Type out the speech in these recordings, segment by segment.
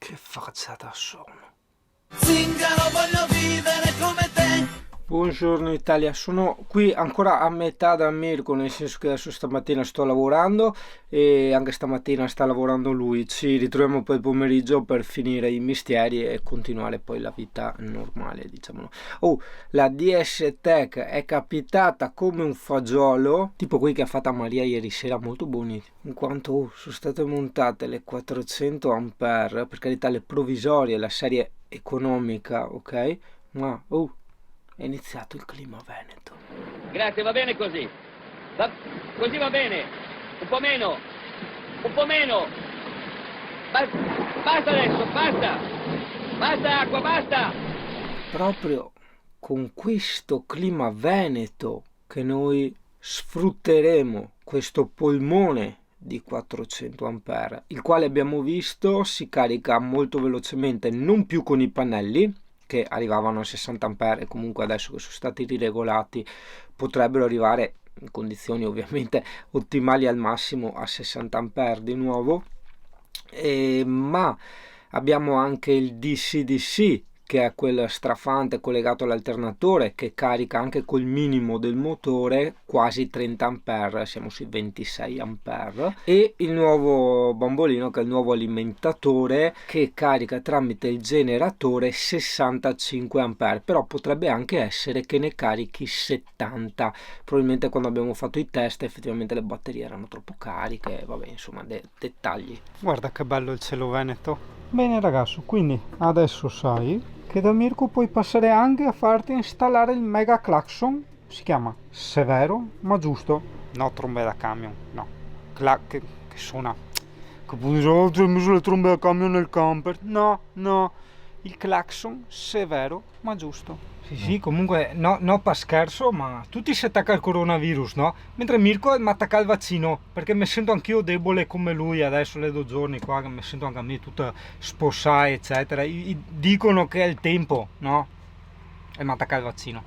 Che facciata sono. Zingaro, voglio vivere come te. Buongiorno Italia, sono qui ancora a metà da Mirko, nel senso che adesso stamattina sto lavorando e anche stamattina sta lavorando lui. Ci ritroviamo poi il pomeriggio per finire i mestieri e continuare poi la vita normale, diciamo. Oh, la DS Tech è capitata come un fagiolo, tipo quelli che ha fatto Maria ieri sera, molto buoni, in quanto sono state montate le 400 ampere, per carità le provvisorie, la serie economica, ok? Ma è iniziato il clima veneto. Grazie, va bene così. Così va bene. Un po' meno. Un po' meno. Basta adesso, basta. Basta acqua, basta. Proprio con questo clima veneto che noi sfrutteremo questo polmone di 400 ampere, il quale abbiamo visto si carica molto velocemente, non più con i pannelli che arrivavano a 60 ampere e comunque adesso che sono stati riregolati potrebbero arrivare in condizioni ovviamente ottimali al massimo a 60 ampere di nuovo, ma abbiamo anche il DC-DC che è quel strafante collegato all'alternatore che carica anche col minimo del motore quasi 30 ampere, siamo sui 26 ampere, e il nuovo bambolino che è il nuovo alimentatore che carica tramite il generatore 65 ampere, però potrebbe anche essere che ne carichi 70. Probabilmente quando abbiamo fatto i test effettivamente le batterie erano troppo cariche, vabbè, insomma, dettagli. Guarda che bello il cielo veneto. Bene ragazzo, quindi adesso sai che da Mirko puoi passare anche a farti installare il mega clacson, si chiama severo ma giusto, no trombe da camion, no, che suona, che poi ho messo le trombe da camion nel camper, no, il clacson severo ma giusto. Sì, comunque no per scherzo, ma tutti si attacca al coronavirus, no? Mentre Mirko mi attacca al vaccino, perché mi sento anch'io debole come lui adesso, le 2 giorni qua, che mi sento anche a me tutta spossata, eccetera. Dicono che è il tempo, no? E mi attacca al vaccino.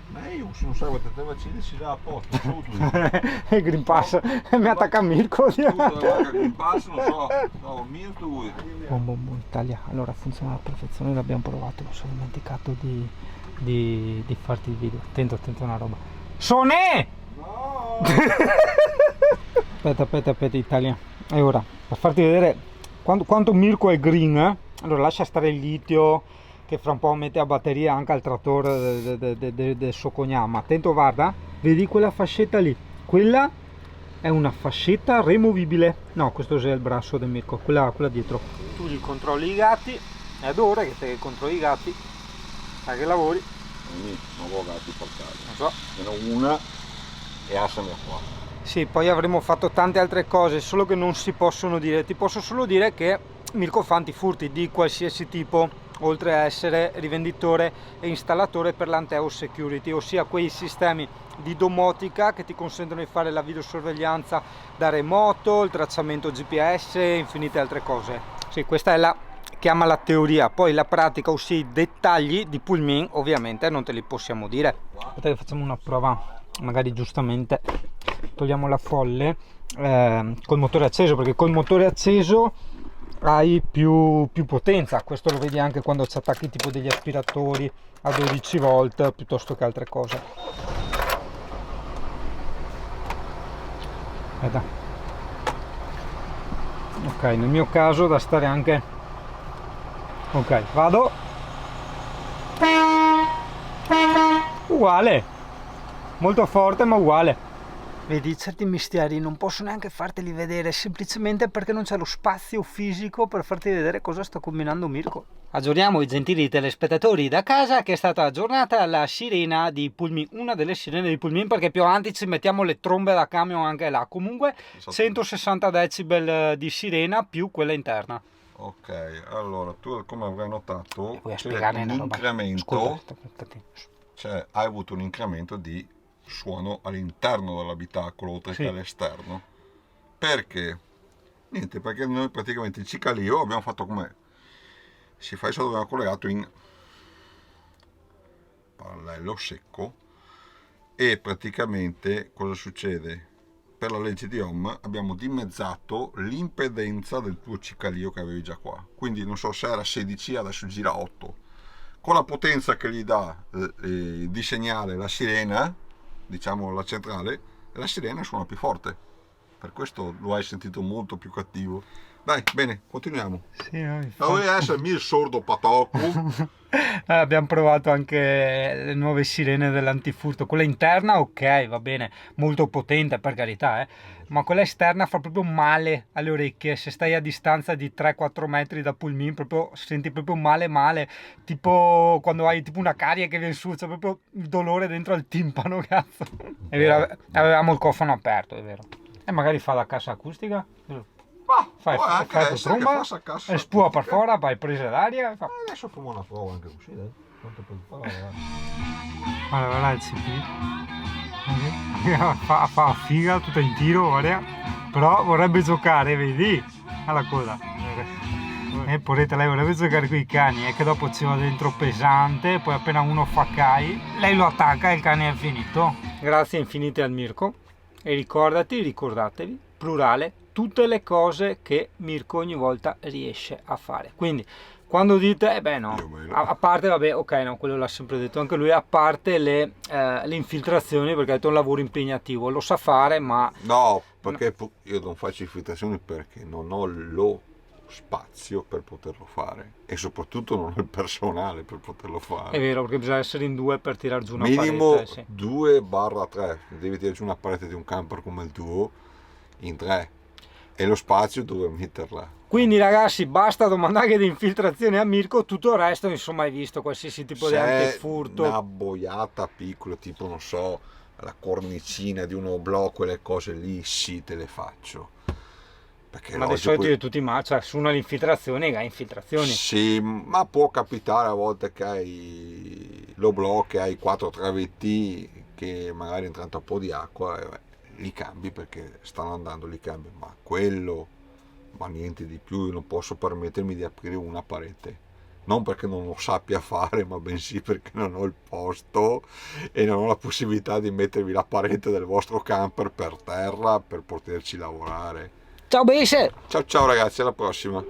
Ma io se non sai quante vaccini si dà a posto, solo tu. Il Green Pass, mi attacca Mirko. Tu il Green Pass, non so, no, il mio tu. Buon Italia, allora funziona alla perfezione, l'abbiamo provato, mi sono dimenticato di farti il video. Attento a una roba. Sonè! No! Aspetta Italia. E ora, per farti vedere quanto Mirko è green, allora lascia stare il litio che fra un po' mette a batteria anche al trattore del suo cogname. Attento, guarda, vedi quella fascetta lì? Quella è una fascetta removibile. No, questo è il braccio del Mirko, quella dietro. Tu gli controlli i gatti, è ad ora che te controlli i gatti, sai che lavori. Non ho gatti per casa. Non so. Ne ho una e assami qua. Sì, poi avremmo fatto tante altre cose, solo che non si possono dire. Ti posso solo dire che Mirko fa antifurti di qualsiasi tipo, oltre a essere rivenditore e installatore per l'Anteo Security, ossia quei sistemi di domotica che ti consentono di fare la videosorveglianza da remoto, il tracciamento GPS e infinite altre cose. Sì, questa è la chiama la teoria, poi la pratica, ossia i dettagli di Pullman, ovviamente non te li possiamo dire. Aspetta che facciamo una prova, magari giustamente togliamo la folle col motore acceso, perché col motore acceso hai più potenza. Questo lo vedi anche quando ci attacchi tipo degli aspiratori a 12 volt piuttosto che altre cose. Aspetta. Ok, nel mio caso da stare anche, ok, vado, uguale, molto forte ma uguale. Vedi, certi misteri non posso neanche farteli vedere, semplicemente perché non c'è lo spazio fisico per farti vedere cosa sta combinando Mirko. Aggiorniamo i gentili telespettatori da casa che è stata aggiornata la sirena di Pullman, una delle sirene di Pullman, perché più avanti ci mettiamo le trombe da camion anche là. Comunque 160 decibel di sirena più quella interna. Ok, allora tu come avrai notato Vuoi c'è spiegare un una roba? incremento, Scusa, cioè hai avuto un incremento di suono all'interno dell'abitacolo oltre che all'esterno. Perché? Niente, perché noi praticamente il cicalino abbiamo fatto come si fa, solo abbiamo collegato in parallelo secco e praticamente cosa succede? per la legge di Ohm abbiamo dimezzato l'impedenza del tuo cicalino che avevi già qua. Quindi non so se era 16, adesso gira 8. Con la potenza che gli dà di segnale la sirena, diciamo la centrale, la sirena suona più forte. Per questo lo hai sentito molto più cattivo. Dai, bene, continuiamo. Sì, no, Dovevi essermi il sordo patocco. Abbiamo provato anche le nuove sirene dell'antifurto. Quella interna, ok, va bene, molto potente per carità, ma quella esterna fa proprio male alle orecchie. Se stai a distanza di 3-4 metri da Pulmin, proprio senti proprio male, tipo quando hai tipo una carie che viene su, c'è proprio il dolore dentro al timpano, cazzo. È vero, avevamo il cofano aperto, è vero. E magari fa la cassa acustica. Fai tu tromba e spua per fuori, poi prese d'aria e fa... Adesso facciamo una prova anche così, dai. Quanto per fare? Guarda il CP. Fa figa tutta in tiro, guarda. Però vorrebbe giocare, vedi? Alla coda. Poretta, lei vorrebbe giocare con i cani, che dopo ci va dentro pesante, poi appena uno fa CAI, lei lo attacca e il cane è finito. Grazie infinite al Mirko. E ricordatevi, plurale, tutte le cose che Mirko ogni volta riesce a fare. Quindi quando dite no, a parte, vabbè, ok, no, quello l'ha sempre detto anche lui, a parte le infiltrazioni, perché ha detto è un lavoro impegnativo, lo sa fare, ma no, perché io non faccio infiltrazioni perché non ho lo spazio per poterlo fare e soprattutto non ho il personale per poterlo fare. È vero, perché bisogna essere in due per tirar giù una minimo parete, sì. 2/3, devi tirare giù una parete di un camper come il tuo in 3 e lo spazio dove metterla. Quindi ragazzi, basta domandare di infiltrazione a Mirko, tutto il resto insomma hai visto qualsiasi tipo di antifurto. Una boiata piccola, tipo non so, la cornicina di uno blocco e le cose lì, sì, te le faccio. Perché ma di solito di tutti cioè su una infiltrazione hai infiltrazioni. Sì, ma può capitare a volte che hai lo blocco e hai 4 travetti che magari entrano un po' di acqua e li cambi perché stanno andando, li cambi, ma quello, ma niente di più. Io non posso permettermi di aprire una parete, non perché non lo sappia fare, ma bensì perché non ho il posto e non ho la possibilità di mettervi la parete del vostro camper per terra per poterci lavorare. Ciao Bese! Ciao ragazzi, alla prossima.